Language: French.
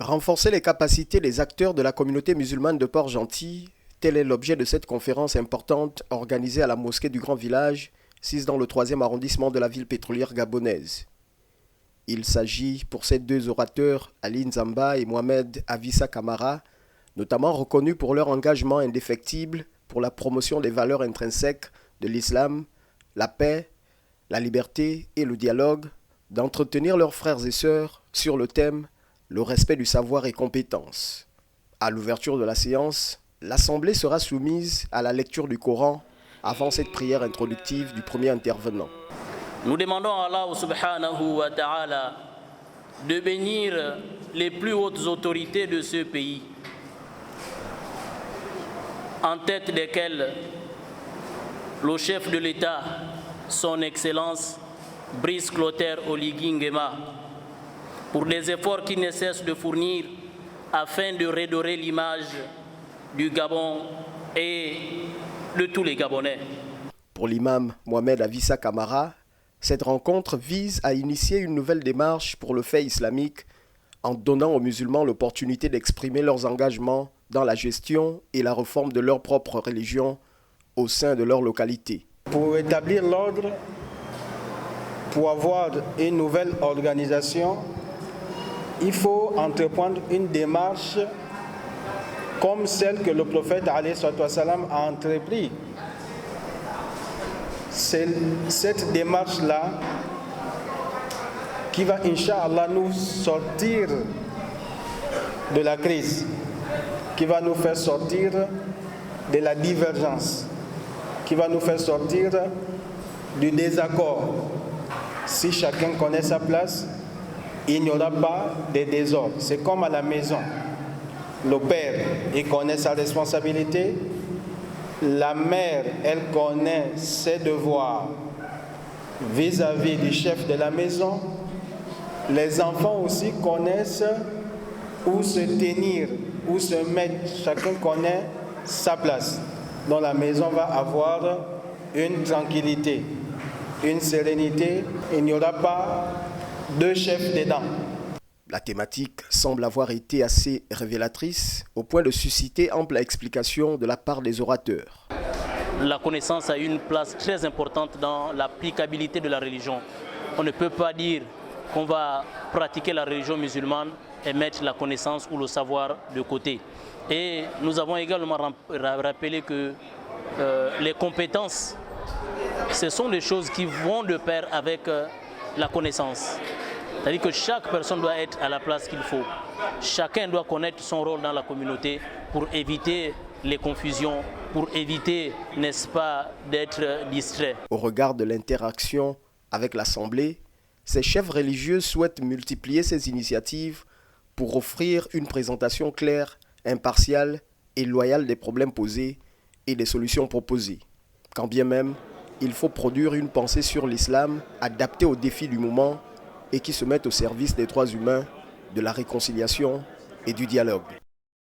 Renforcer les capacités des acteurs de la communauté musulmane de Port-Gentil, tel est l'objet de cette conférence importante organisée à la mosquée du Grand Village, sise dans le 3e arrondissement de la ville pétrolière gabonaise. Il s'agit pour ces deux orateurs, Ali Nzamba et Mohamed Avissa Kamara, notamment reconnus pour leur engagement indéfectible pour la promotion des valeurs intrinsèques de l'islam, la paix, la liberté et le dialogue, d'entretenir leurs frères et sœurs sur le thème « Le respect du savoir et compétences ». À l'ouverture de la séance, l'Assemblée sera soumise à la lecture du Coran avant cette prière introductive du premier intervenant. Nous demandons à Allah subhanahu wa ta'ala de bénir les plus hautes autorités de ce pays, en tête desquelles le chef de l'État, son Excellence Brice Clotaire Oligui Nguema, pour les efforts qu'il ne cesse de fournir afin de redorer l'image du Gabon et de tous les Gabonais. Pour l'imam Mohamed Avissa Kamara, cette rencontre vise à initier une nouvelle démarche pour le fait islamique en donnant aux musulmans l'opportunité d'exprimer leurs engagements dans la gestion et la réforme de leur propre religion au sein de leur localité. Pour établir l'ordre, pour avoir une nouvelle organisation, il faut entreprendre une démarche comme celle que le prophète alayhi salam a entrepris. C'est cette démarche-là qui va, Inch'Allah, nous sortir de la crise, qui va nous faire sortir de la divergence, qui va nous faire sortir du désaccord. Si chacun connaît sa place, il n'y aura pas de désordre. C'est comme à la maison. Le père, il connaît sa responsabilité. La mère, elle connaît ses devoirs vis-à-vis du chef de la maison. Les enfants aussi connaissent où se tenir, où se mettre. Chacun connaît sa place. Donc la maison va avoir une tranquillité, une sérénité. Il n'y aura pas deux chefs dedans. La thématique semble avoir été assez révélatrice au point de susciter ample explication de la part des orateurs. La connaissance a une place très importante dans l'applicabilité de la religion. On ne peut pas dire qu'on va pratiquer la religion musulmane et mettre la connaissance ou le savoir de côté. Et nous avons également rappelé que les compétences, ce sont des choses qui vont de pair avec la connaissance. C'est-à-dire que chaque personne doit être à la place qu'il faut. Chacun doit connaître son rôle dans la communauté pour éviter les confusions, pour éviter, n'est-ce pas, d'être distrait. Au regard de l'interaction avec l'Assemblée, ces chefs religieux souhaitent multiplier ces initiatives pour offrir une présentation claire, impartiale et loyale des problèmes posés et des solutions proposées. Quand bien même, il faut produire une pensée sur l'islam adaptée aux défis du moment et qui se mettent au service des droits humains, de la réconciliation et du dialogue.